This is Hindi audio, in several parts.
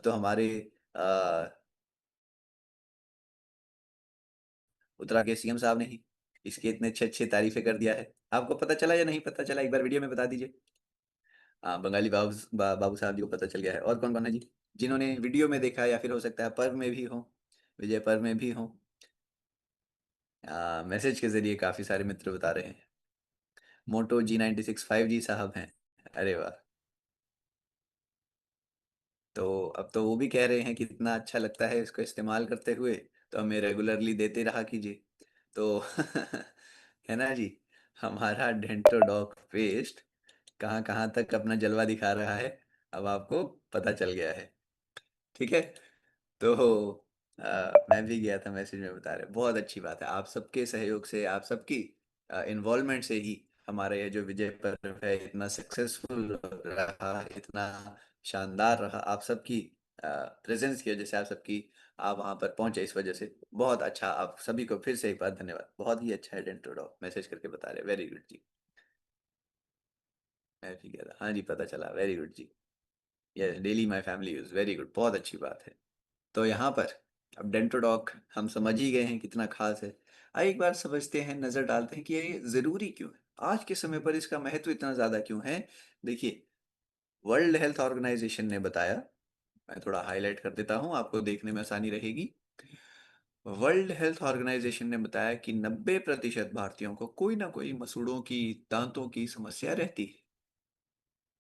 तो हमारे आ, उत्तराखंड के सीएम साहब ने ही इसकी इतने अच्छे अच्छे तारीफें कर दिया है। आपको पता चला या नहीं पता चला, एक बार वीडियो में बता दीजिए। हाँ, बंगाली बाबू साहब जी को पता चल गया है। और कौन कौन है जी जिन्होंने वीडियो में देखा, या फिर हो सकता है पर्व में भी हो, विजय पर्व में भी हो। मैसेज के जरिए काफी सारे मित्र बता रहे हैं। मोटो G96 5G साहब हैं। अरे वाह। तो अब तो वो भी कह रहे हैं कि इतना अच्छा लगता है इसको इस्तेमाल करते हुए, तो हमें रेगुलरली देते रहा कीजिए। तो है ना जी, हमारा डेंटोडॉक पेस्ट कहाँ कहाँ तक अपना जलवा दिखा रहा है, अब आपको पता चल गया है। ठीक है। तो मैं भी गया था, मैसेज में बता रहे, बहुत अच्छी बात है। आप सबके सहयोग से, आप सबकी इन्वॉल्वमेंट से ही हमारा ये जो विजय पर्व है इतना सक्सेसफुल रहा, इतना शानदार रहा। आप सबकी प्रेजेंस की वजह से, आप सबकी, आप वहाँ पर पहुंचे इस वजह से। बहुत अच्छा, आप सभी को फिर से एक बार धन्यवाद। बहुत ही अच्छा है डेंटोडॉक, मैसेज करके बता रहे, वेरी गुड जी। मैं भी गया था, हाँ जी, पता चला, वेरी गुड जी। ये daily my family use, very good, बहुत अच्छी बात है। तो यहाँ पर अब डेंटोडॉक हम समझ ही गए हैं कितना खास है। आइए एक बार समझते हैं, नजर डालते हैं कि ये जरूरी क्यों है, आज के समय पर इसका महत्व इतना ज्यादा क्यों है। देखिए, वर्ल्ड हेल्थ ऑर्गेनाइजेशन ने बताया, मैं थोड़ा हाईलाइट कर देता हूँ, आपको देखने में आसानी रहेगी। वर्ल्ड हेल्थ ऑर्गेनाइजेशन ने बताया कि 90% भारतीयों को कोई ना कोई मसूड़ों की, दांतों की समस्या रहती है।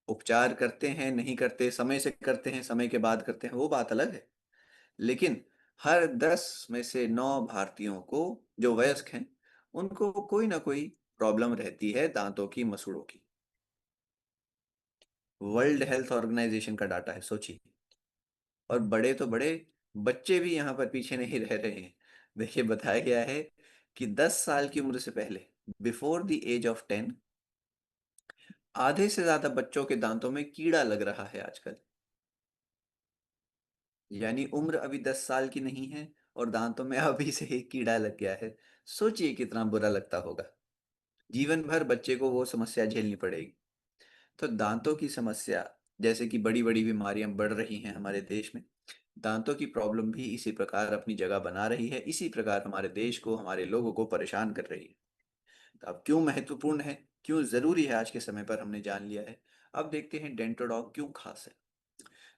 उपचार करते हैं, नहीं करते, समय से करते हैं, समय के बाद करते हैं, वो बात अलग है। लेकिन हर 10 में से 9 भारतीयों को, जो वयस्क हैं, उनको कोई ना कोई प्रॉब्लम रहती है दांतों की, मसूड़ों की। वर्ल्ड हेल्थ ऑर्गेनाइजेशन का डाटा है, सोचिए। और बड़े तो बड़े, बच्चे भी यहाँ पर पीछे नहीं रह रहे हैं। देखिए, बताया गया है कि 10 साल की उम्र से पहले, बिफोर द एज ऑफ 10, आधे से ज्यादा बच्चों के दांतों में कीड़ा लग रहा है आजकल। यानी उम्र अभी 10 साल की नहीं है और दांतों में अभी से ही कीड़ा लग गया है। सोचिए कितना बुरा लगता होगा। जीवन भर बच्चे को वो समस्या झेलनी पड़ेगी। तो दांतों की समस्या, जैसे कि बड़ी बड़ी बीमारियां बढ़ रही हैं हमारे देश में, दांतों की प्रॉब्लम भी इसी प्रकार अपनी जगह बना रही है, इसी प्रकार हमारे देश को, हमारे लोगों को परेशान कर रही है। तो अब क्यों महत्वपूर्ण है, क्यों जरूरी है आज के समय पर, हमने जान लिया है। अब देखते हैं डेंटोडॉग क्यों खास है।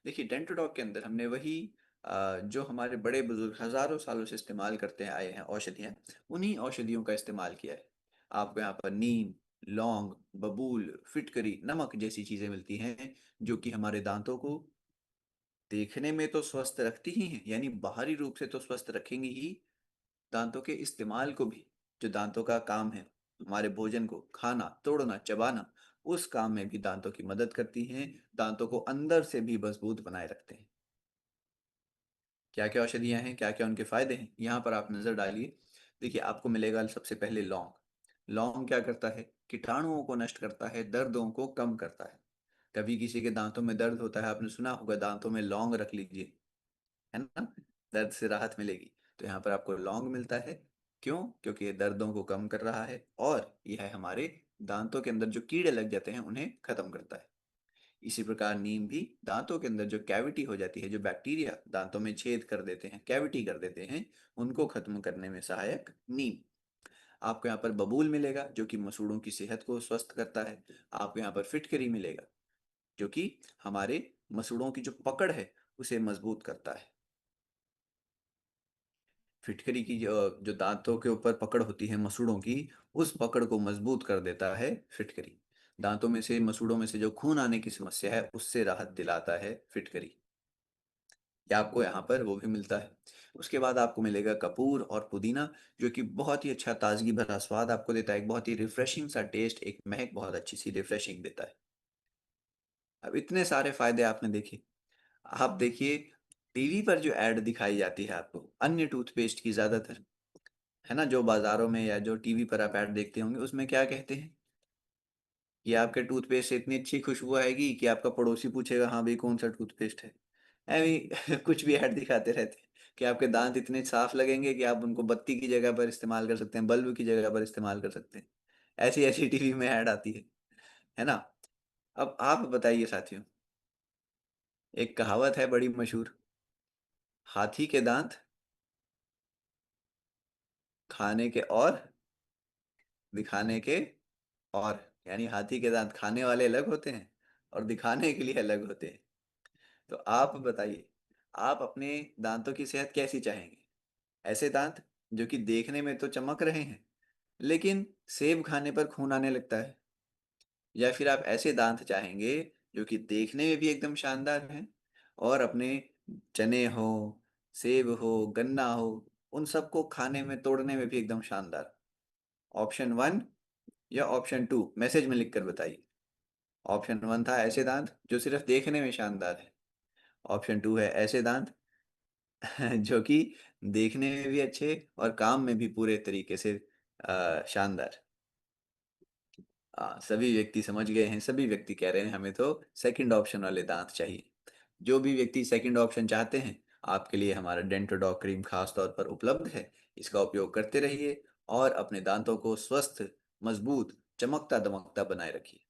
देखिए, डेंटोडॉग के अंदर हमने वही जो हमारे बड़े बुजुर्ग हजारों सालों से इस्तेमाल करते हैं आए हैं औषधियाँ, उन्हीं औषधियों का इस्तेमाल किया है। आपको यहाँ पर नीम, लौंग, बबूल, फिटकरी, नमक जैसी चीजें मिलती हैं, जो कि हमारे दांतों को देखने में तो स्वस्थ रखती ही हैं, यानी बाहरी रूप से तो स्वस्थ रखेंगी ही, दांतों के इस्तेमाल को भी, जो दांतों का काम है, हमारे भोजन को खाना, तोड़ना, चबाना, उस काम में भी दांतों की मदद करती हैं, दांतों को अंदर से भी मजबूत बनाए रखते हैं। क्या क्या औषधियाँ हैं, क्या क्या उनके फायदे हैं, यहाँ पर आप नजर डालिए। देखिए, आपको मिलेगा सबसे पहले लौंग। लौंग क्या करता है, कीटाणुओं को नष्ट करता है, दर्दों को कम करता है। कभी किसी के दांतों में दर्द होता है, आपने सुना होगा, दांतों में लौंग रख लीजिए, है ना, दर्द से राहत मिलेगी। तो यहाँ पर आपको लौंग मिलता है। क्यों? क्योंकि ये दर्दों को कम कर रहा है, और यह हमारे दांतों के अंदर जो कीड़े लग जाते हैं उन्हें खत्म करता है। इसी प्रकार नीम भी दांतों के अंदर जो कैविटी हो जाती है, जो बैक्टीरिया दांतों में छेद कर देते हैं, कैविटी कर देते हैं, उनको खत्म करने में सहायक नीम। आपको यहाँ पर बबूल मिलेगा, जो कि मसूड़ों की सेहत को स्वस्थ करता है। आपको यहाँ पर फिटकरी मिलेगा, जो कि हमारे मसूड़ों की जो पकड़ है उसे मजबूत करता है। फिटकरी की जो दांतों के ऊपर पकड़ होती है मसूड़ों की, उस पकड़ को मजबूत कर देता है फिटकरी। दांतों में से, मसूड़ों में से जो खून आने की समस्या है, उससे राहत दिलाता है फिटकरी। या आपको यहाँ पर वो भी मिलता है। उसके बाद आपको मिलेगा कपूर और पुदीना, जो कि बहुत ही अच्छा ताजगी भरा स्वाद आपको देता है, एक बहुत ही रिफ्रेशिंग सा टेस्ट, एक महक बहुत अच्छी सी रिफ्रेशिंग देता है। अब इतने सारे फायदे आपने देखे। आप देखिए, टीवी पर जो एड दिखाई जाती है आपको अन्य टूथपेस्ट की ज्यादातर, है ना, जो बाजारों में या जो टीवी पर आप ऐड देखते होंगे, उसमें क्या कहते हैं कि आपके टूथपेस्ट से इतनी अच्छी खुशबू आएगी कि आपका पड़ोसी पूछेगा, हाँ भाई कौन सा टूथपेस्ट है। ऐवी कुछ भी ऐड दिखाते रहते हैं कि आपके दांत इतने साफ लगेंगे कि आप उनको बत्ती की जगह पर इस्तेमाल कर सकते हैं, बल्ब की जगह पर इस्तेमाल कर सकते हैं। ऐसी ऐसी टीवी में ऐड आती है ना। अब आप बताइए साथियों, एक कहावत है बड़ी मशहूर, हाथी के दांत खाने के और दिखाने के और, यानी हाथी के दांत खाने वाले अलग होते हैं और दिखाने के लिए अलग होते हैं। तो आप बताइए, आप अपने दांतों की सेहत कैसी चाहेंगे? ऐसे दांत जो कि देखने में तो चमक रहे हैं, लेकिन सेब खाने पर खून आने लगता है? या फिर आप ऐसे दांत चाहेंगे जो कि देखने में भी एकदम शानदार हैं और अपने चने हो, सेब हो, गन्ना हो, उन सबको खाने में तोड़ने में भी एकदम शानदार? ऑप्शन वन या ऑप्शन टू मैसेज में लिखकर बताइए। ऑप्शन वन था ऐसे दांत जो सिर्फ देखने में शानदार है। ऑप्शन टू है ऐसे दांत जो कि देखने में भी अच्छे और काम में भी पूरे तरीके से शानदार। सभी व्यक्ति समझ गए हैं, सभी व्यक्ति कह रहे हैं हमें तो सेकंड ऑप्शन वाले दांत चाहिए। जो भी व्यक्ति सेकंड ऑप्शन चाहते हैं, आपके लिए हमारा डेंटोडॉक क्रीम खास तौर पर उपलब्ध है। इसका उपयोग करते रहिए और अपने दांतों को स्वस्थ, मजबूत, चमकता दमकता बनाए रखिए।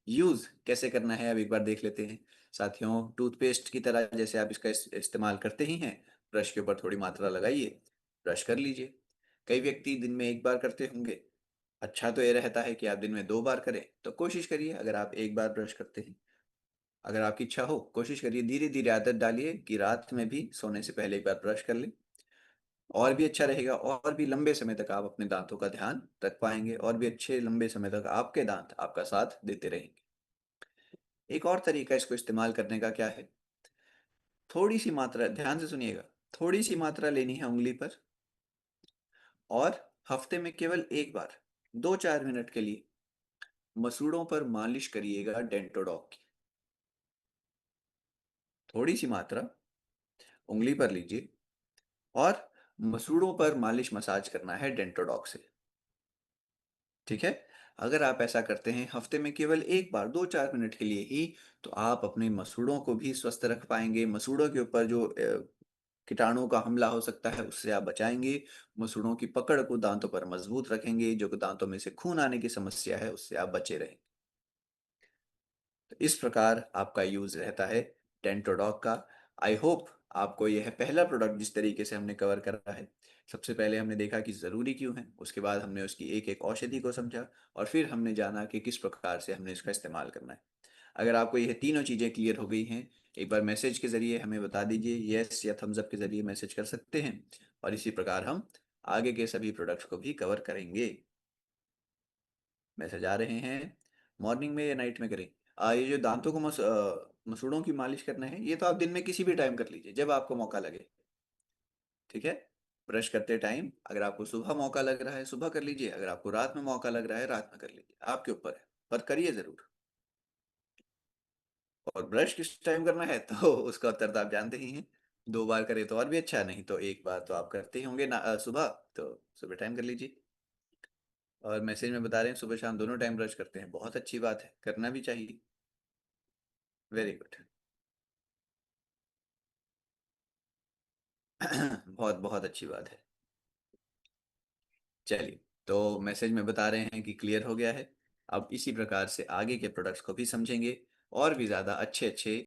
यूज़ कैसे करना है अब एक बार देख लेते हैं। साथियों, टूथपेस्ट की तरह जैसे आप इसका इस्तेमाल करते ही हैं, ब्रश के ऊपर थोड़ी मात्रा लगाइए, ब्रश कर लीजिए। कई व्यक्ति दिन में एक बार करते होंगे। अच्छा तो ये रहता है कि आप दिन में 2 बार करें, तो कोशिश करिए अगर आप एक बार ब्रश करते हैं, अगर आपकी इच्छा हो, कोशिश करिए धीरे-धीरे आदत डालिए कि रात में भी सोने से पहले एक बार ब्रश कर लें। और भी अच्छा रहेगा और भी लंबे समय तक आप अपने दांतों का ध्यान रख पाएँगे और भी अच्छे लंबे समय तक आपके दांत आपका साथ देते रहेंगे। एक और तरीका इसको इस्तेमाल करने का क्या है, थोड़ी-सी मात्रा ध्यान से सुनिएगा, थोड़ी-सी मात्रा लेनी है उँगली पर और हफ्ते में केवल 1 बार 2-4 मिनट के लिए मसूड़ों पर मालिश करिएगा डेंटोडॉक की। थोड़ी-सी मात्रा उँगली पर लीजिए और मसूड़ों पर मालिश मसाज करना है डेंटोडॉक से, ठीक है? अगर आप ऐसा करते हैं हफ्ते में केवल 1 बार 2-4 मिनट के लिए ही, तो आप अपने मसूड़ों को भी स्वस्थ रख पाएँगे। मसूड़ों के ऊपर जो कीटाणुओं का हमला हो सकता है, उससे आप बचाएँगे। मसूड़ों की पकड़ को दाँतों पर मज़बूत रखेंगे, जो कि दाँतों में से खून आने की समस्या है, उससे आप बचे रहेंगे। तो इस प्रकार आपका यूज़ रहता है डेंटोडॉक का। आई होप आपको यह पहला प्रोडक्ट जिस तरीके से हमने कवर करा है, सबसे पहले हमने देखा कि ज़रूरी क्यों है, उसके बाद हमने उसकी एक-एक औषधि को समझा और फिर हमने जाना कि किस प्रकार से हमने इसका इस्तेमाल करना है। अगर आपको यह तीनों चीज़ें क्लियर हो गई हैं, एक बार मैसेज के ज़रिए हमें बता दीजिए, येस या थम्स अप के ज़रिए मैसेज कर सकते हैं और इसी प्रकार हम आगे के सभी प्रोडक्ट्स को भी कवर करेंगे। मैसेज आ रहे हैं, मॉर्निंग में या नाइट में करें? ये जो दाँतों को मसूड़ों की मालिश करना है, ये तो आप दिन में किसी भी टाइम कर लीजिए, जब आपको मौका लगे, ठीक है? ब्रश करते टाइम अगर आपको सुबह मौका लग रहा है, सुबह कर लीजिए, अगर आपको रात में मौका लग रहा है, रात में कर लीजिए, आपके ऊपर है, पर करिए ज़रूर। और ब्रश किस टाइम करना है, तो उसका उत्तर तो आप जानते ही हैं, 2 बार करें तो और भी अच्छा, नहीं तो 1 बार तो आप करते ही होंगे सुबह, तो सुबह टाइम कर लीजिए। और मैसेज में बता रहे हैं सुबह-शाम दोनों टाइम ब्रश करते हैं, बहुत अच्छी बात है, करना भी चाहिए। Very good. बहुत बहुत अच्छी बात है। चलिए, तो मैसेज में बता रहे हैं कि क्लियर हो गया है। अब इसी प्रकार से आगे के प्रोडक्ट्स को भी समझेंगे और भी ज़्यादा अच्छे-अच्छे